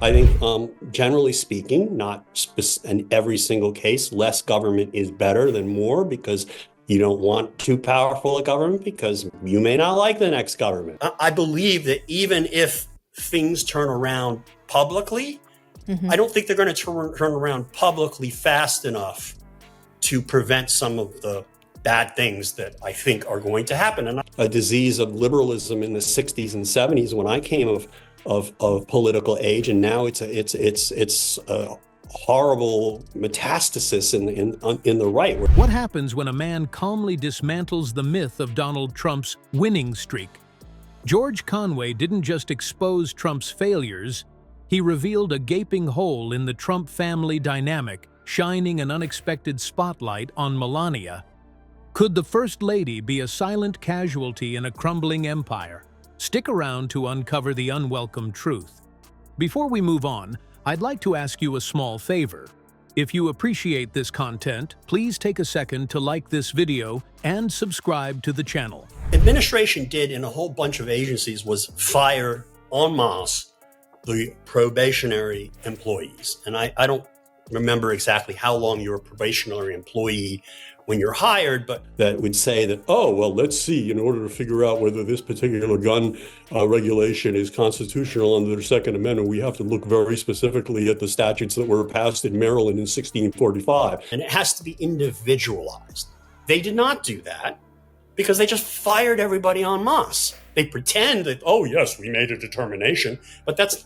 I think, generally speaking, not in every single case, less government is better than more, because you don't want too powerful a government because you may not like the next government. I believe that even if things turn around publicly, I don't think they're going to turn around publicly fast enough to prevent some of the bad things that I think are going to happen. And a disease of liberalism in the 60s and 70s, when I came of political age, and now it's a horrible metastasis in the right. What happens when a man calmly dismantles the myth of Donald Trump's winning streak? George Conway didn't just expose Trump's failures, he revealed a gaping hole in the Trump family dynamic, shining an unexpected spotlight on Melania. Could the First Lady be a silent casualty in a crumbling empire? Stick around to uncover the unwelcome truth. Before we move on, I'd like to ask you a small favor. If you appreciate this content, please take a second to like this video and subscribe to the channel. Administration did in a whole bunch of agencies was fire en masse the probationary employees. And I don't remember exactly how long you're a probationary employee when you're hired, but that would say that, oh, well, let's see, in order to figure out whether this particular gun regulation is constitutional under the Second Amendment, we have to look very specifically at the statutes that were passed in Maryland in 1645. And it has to be individualized. They did not do that because they just fired everybody en masse. They pretend that, oh, yes, we made a determination, but that's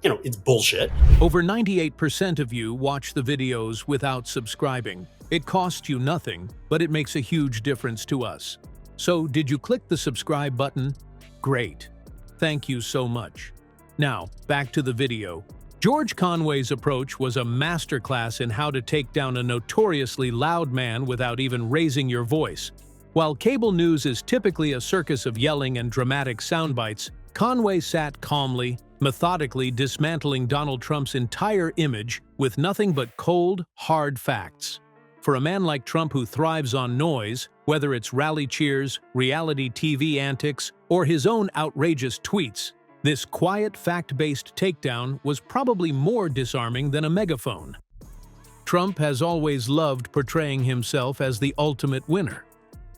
it's bullshit. Over 98% of you watch the videos without subscribing. It costs you nothing, but it makes a huge difference to us. So, did you click the subscribe button? Great. Thank you so much. Now, back to the video. George Conway's approach was a masterclass in how to take down a notoriously loud man without even raising your voice. While cable news is typically a circus of yelling and dramatic soundbites, Conway sat calmly, methodically dismantling Donald Trump's entire image with nothing but cold, hard facts. For a man like Trump who thrives on noise, whether it's rally cheers, reality TV antics, or his own outrageous tweets, this quiet, fact-based takedown was probably more disarming than a megaphone. Trump has always loved portraying himself as the ultimate winner.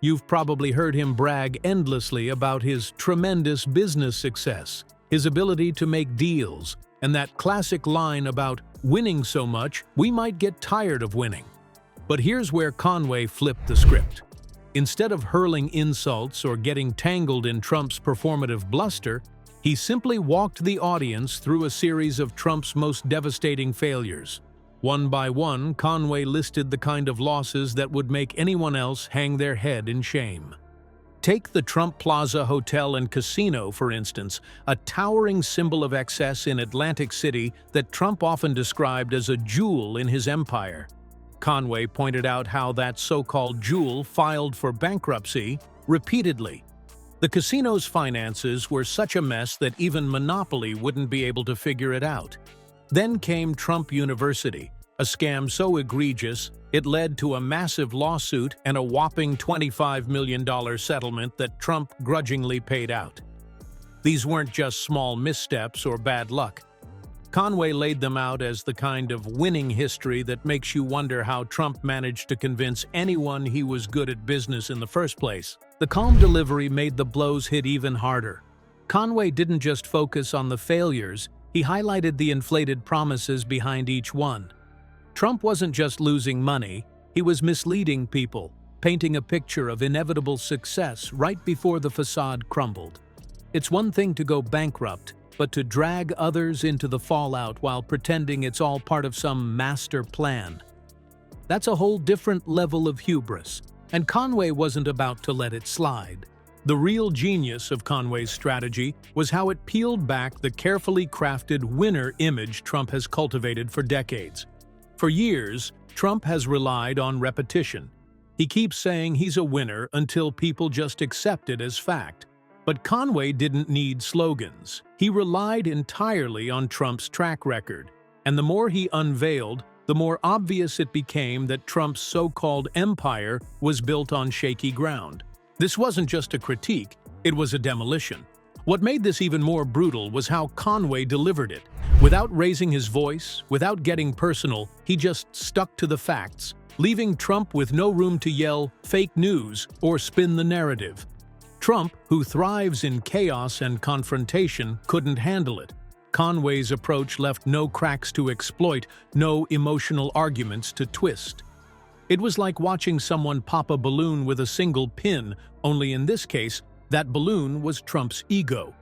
You've probably heard him brag endlessly about his tremendous business success, his ability to make deals, and that classic line about winning so much we might get tired of winning. But here's where Conway flipped the script. Instead of hurling insults or getting tangled in Trump's performative bluster, he simply walked the audience through a series of Trump's most devastating failures. One by one, Conway listed the kind of losses that would make anyone else hang their head in shame. Take the Trump Plaza Hotel and Casino, for instance, a towering symbol of excess in Atlantic City that Trump often described as a jewel in his empire. Conway pointed out how that so-called jewel filed for bankruptcy repeatedly. The casino's finances were such a mess that even Monopoly wouldn't be able to figure it out. Then came Trump University, a scam so egregious it led to a massive lawsuit and a whopping $25 million settlement that Trump grudgingly paid out. These weren't just small missteps or bad luck. Conway laid them out as the kind of winning history that makes you wonder how Trump managed to convince anyone he was good at business in the first place. The calm delivery made the blows hit even harder. Conway didn't just focus on the failures, he highlighted the inflated promises behind each one. Trump wasn't just losing money, he was misleading people, painting a picture of inevitable success right before the facade crumbled. It's one thing to go bankrupt, but to drag others into the fallout while pretending it's all part of some master plan. That's a whole different level of hubris, and Conway wasn't about to let it slide. The real genius of Conway's strategy was how it peeled back the carefully crafted winner image Trump has cultivated for decades. For years, Trump has relied on repetition. He keeps saying he's a winner until people just accept it as fact. But Conway didn't need slogans. He relied entirely on Trump's track record. And the more he unveiled, the more obvious it became that Trump's so-called empire was built on shaky ground. This wasn't just a critique, it was a demolition. What made this even more brutal was how Conway delivered it. Without raising his voice, without getting personal, he just stuck to the facts, leaving Trump with no room to yell fake news or spin the narrative. Trump, who thrives in chaos and confrontation, couldn't handle it. Conway's approach left no cracks to exploit, no emotional arguments to twist. It was like watching someone pop a balloon with a single pin, only in this case, that balloon was Trump's ego.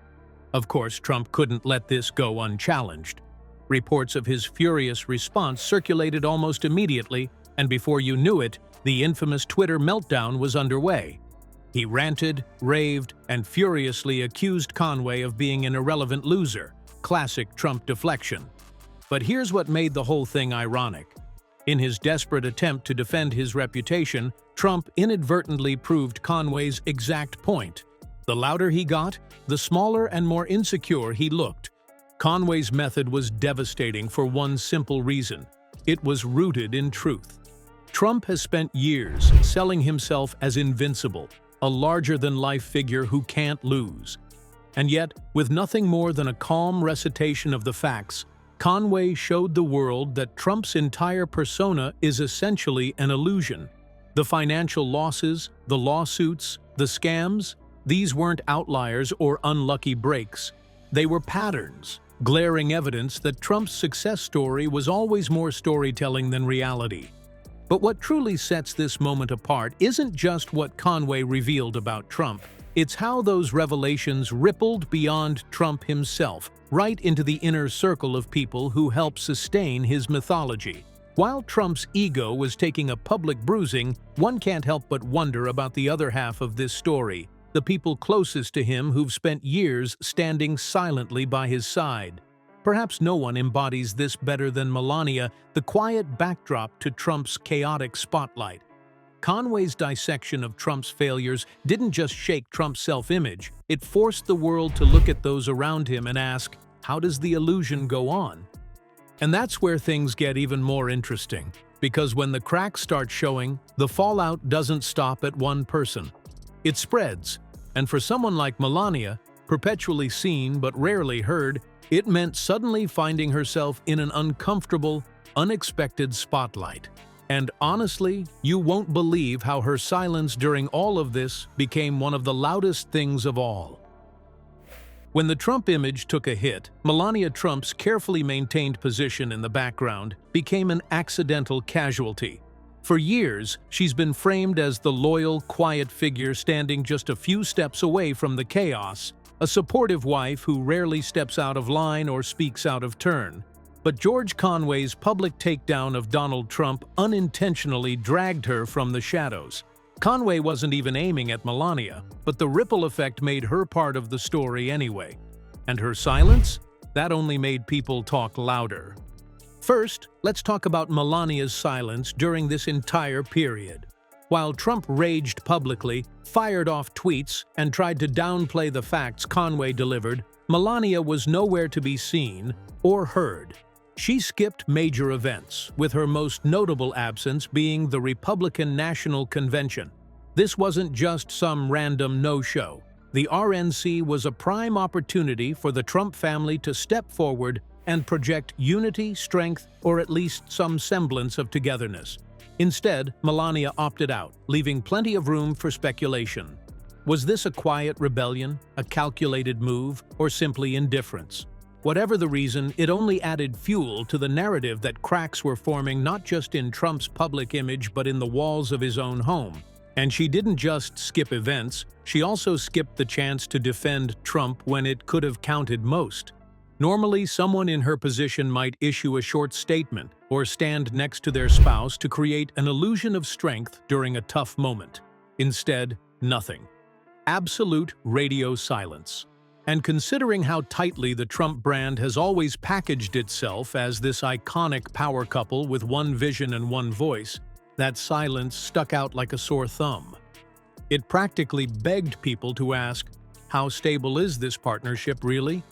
Of course, Trump couldn't let this go unchallenged. Reports of his furious response circulated almost immediately, and before you knew it, the infamous Twitter meltdown was underway. He ranted, raved, and furiously accused Conway of being an irrelevant loser. Classic Trump deflection. But here's what made the whole thing ironic. In his desperate attempt to defend his reputation, Trump inadvertently proved Conway's exact point. The louder he got, the smaller and more insecure he looked. Conway's method was devastating for one simple reason. It was rooted in truth. Trump has spent years selling himself as invincible, a larger-than-life figure who can't lose. And yet, with nothing more than a calm recitation of the facts, Conway showed the world that Trump's entire persona is essentially an illusion. The financial losses, the lawsuits, the scams, these weren't outliers or unlucky breaks. They were patterns, glaring evidence that Trump's success story was always more storytelling than reality. But what truly sets this moment apart isn't just what Conway revealed about Trump. It's how those revelations rippled beyond Trump himself, right into the inner circle of people who helped sustain his mythology. While Trump's ego was taking a public bruising, one can't help but wonder about the other half of this story, the people closest to him who've spent years standing silently by his side. Perhaps no one embodies this better than Melania, the quiet backdrop to Trump's chaotic spotlight. Conway's dissection of Trump's failures didn't just shake Trump's self-image, it forced the world to look at those around him and ask, how does the illusion go on? And that's where things get even more interesting, because when the cracks start showing, the fallout doesn't stop at one person. It spreads, and for someone like Melania, perpetually seen but rarely heard, it meant suddenly finding herself in an uncomfortable, unexpected spotlight. And honestly, you won't believe how her silence during all of this became one of the loudest things of all. When the Trump image took a hit, Melania Trump's carefully maintained position in the background became an accidental casualty. For years, she's been framed as the loyal, quiet figure standing just a few steps away from the chaos, a supportive wife who rarely steps out of line or speaks out of turn. But George Conway's public takedown of Donald Trump unintentionally dragged her from the shadows. Conway wasn't even aiming at Melania, but the ripple effect made her part of the story anyway. And her silence? That only made people talk louder. First, let's talk about Melania's silence during this entire period. While Trump raged publicly, fired off tweets, and tried to downplay the facts Conway delivered, Melania was nowhere to be seen or heard. She skipped major events, with her most notable absence being the Republican National Convention. This wasn't just some random no-show. The RNC was a prime opportunity for the Trump family to step forward and project unity, strength, or at least some semblance of togetherness. Instead, Melania opted out, leaving plenty of room for speculation. Was this a quiet rebellion, a calculated move, or simply indifference? Whatever the reason, it only added fuel to the narrative that cracks were forming not just in Trump's public image but in the walls of his own home. And she didn't just skip events, she also skipped the chance to defend Trump when it could have counted most. Normally, someone in her position might issue a short statement or stand next to their spouse to create an illusion of strength during a tough moment. Instead, nothing. Absolute radio silence. And considering how tightly the Trump brand has always packaged itself as this iconic power couple with one vision and one voice, that silence stuck out like a sore thumb. It practically begged people to ask, how stable is this partnership really?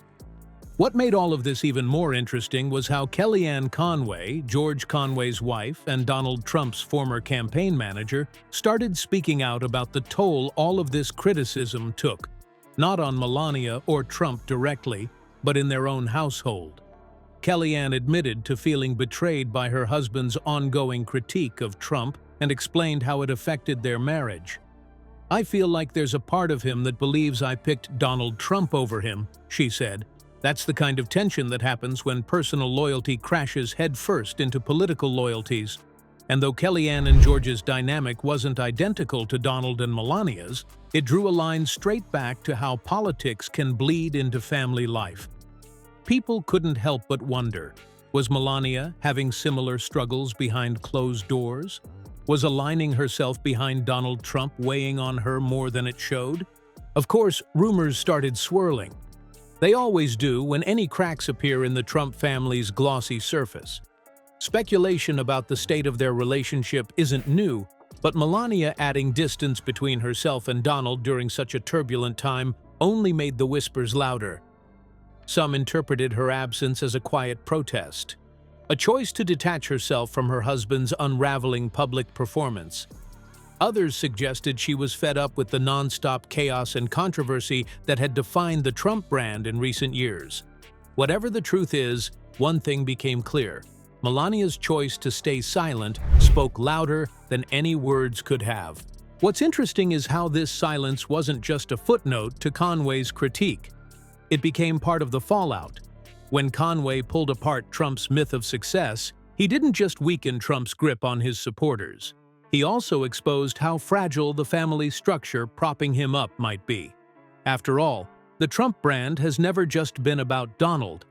What made all of this even more interesting was how Kellyanne Conway, George Conway's wife and Donald Trump's former campaign manager, started speaking out about the toll all of this criticism took, not on Melania or Trump directly, but in their own household. Kellyanne admitted to feeling betrayed by her husband's ongoing critique of Trump and explained how it affected their marriage. "I feel like there's a part of him that believes I picked Donald Trump over him," she said. "That's the kind of tension that happens when personal loyalty crashes headfirst into political loyalties." And though Kellyanne and George's dynamic wasn't identical to Donald and Melania's, it drew a line straight back to how politics can bleed into family life. People couldn't help but wonder, was Melania having similar struggles behind closed doors? Was aligning herself behind Donald Trump weighing on her more than it showed? Of course, rumors started swirling. They always do when any cracks appear in the Trump family's glossy surface. Speculation about the state of their relationship isn't new, but Melania adding distance between herself and Donald during such a turbulent time only made the whispers louder. Some interpreted her absence as a quiet protest, a choice to detach herself from her husband's unraveling public performance. Others suggested she was fed up with the nonstop chaos and controversy that had defined the Trump brand in recent years. Whatever the truth is, one thing became clear. Melania's choice to stay silent spoke louder than any words could have. What's interesting is how this silence wasn't just a footnote to Conway's critique. It became part of the fallout. When Conway pulled apart Trump's myth of success, he didn't just weaken Trump's grip on his supporters. He also exposed how fragile the family structure propping him up might be. After all, the Trump brand has never just been about Donald.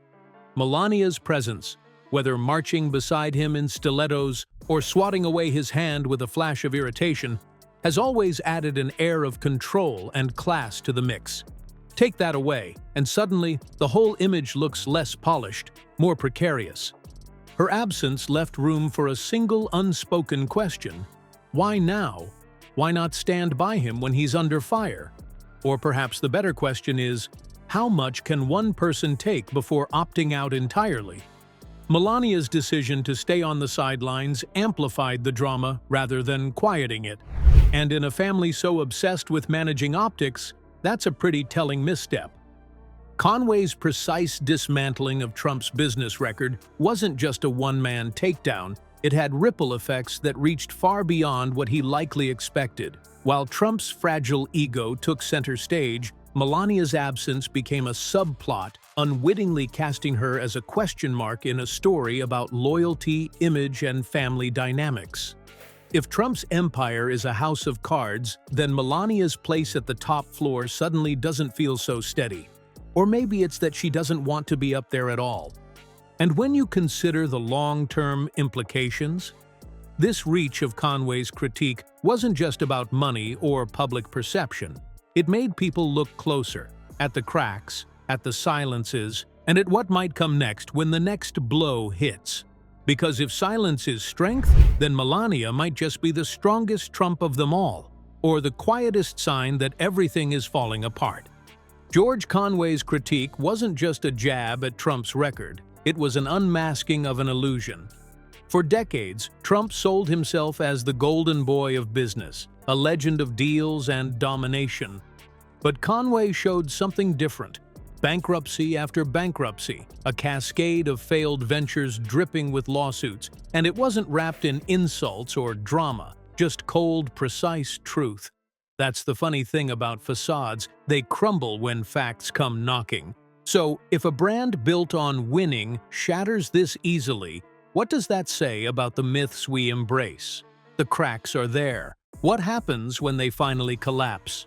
Melania's presence, whether marching beside him in stilettos or swatting away his hand with a flash of irritation, has always added an air of control and class to the mix. Take that away, and suddenly the whole image looks less polished, more precarious. Her absence left room for a single unspoken question. Why now? Why not stand by him when he's under fire? Or perhaps the better question is, how much can one person take before opting out entirely? Melania's decision to stay on the sidelines amplified the drama rather than quieting it. And in a family so obsessed with managing optics, that's a pretty telling misstep. Conway's precise dismantling of Trump's business record wasn't just a one-man takedown, it had ripple effects that reached far beyond what he likely expected. While Trump's fragile ego took center stage, Melania's absence became a subplot, unwittingly casting her as a question mark in a story about loyalty, image, and family dynamics. If Trump's empire is a house of cards, then Melania's place at the top floor suddenly doesn't feel so steady. Or maybe it's that she doesn't want to be up there at all. And when you consider the long-term implications, this reach of Conway's critique wasn't just about money or public perception. It made people look closer, at the cracks, at the silences, and at what might come next when the next blow hits. Because if silence is strength, then Melania might just be the strongest Trump of them all, or the quietest sign that everything is falling apart. George Conway's critique wasn't just a jab at Trump's record, it was an unmasking of an illusion. For decades, Trump sold himself as the golden boy of business, a legend of deals and domination. But Conway showed something different. Bankruptcy after bankruptcy, a cascade of failed ventures dripping with lawsuits, and it wasn't wrapped in insults or drama, just cold, precise truth. That's the funny thing about facades, they crumble when facts come knocking. So, if a brand built on winning shatters this easily, what does that say about the myths we embrace? The cracks are there. What happens when they finally collapse?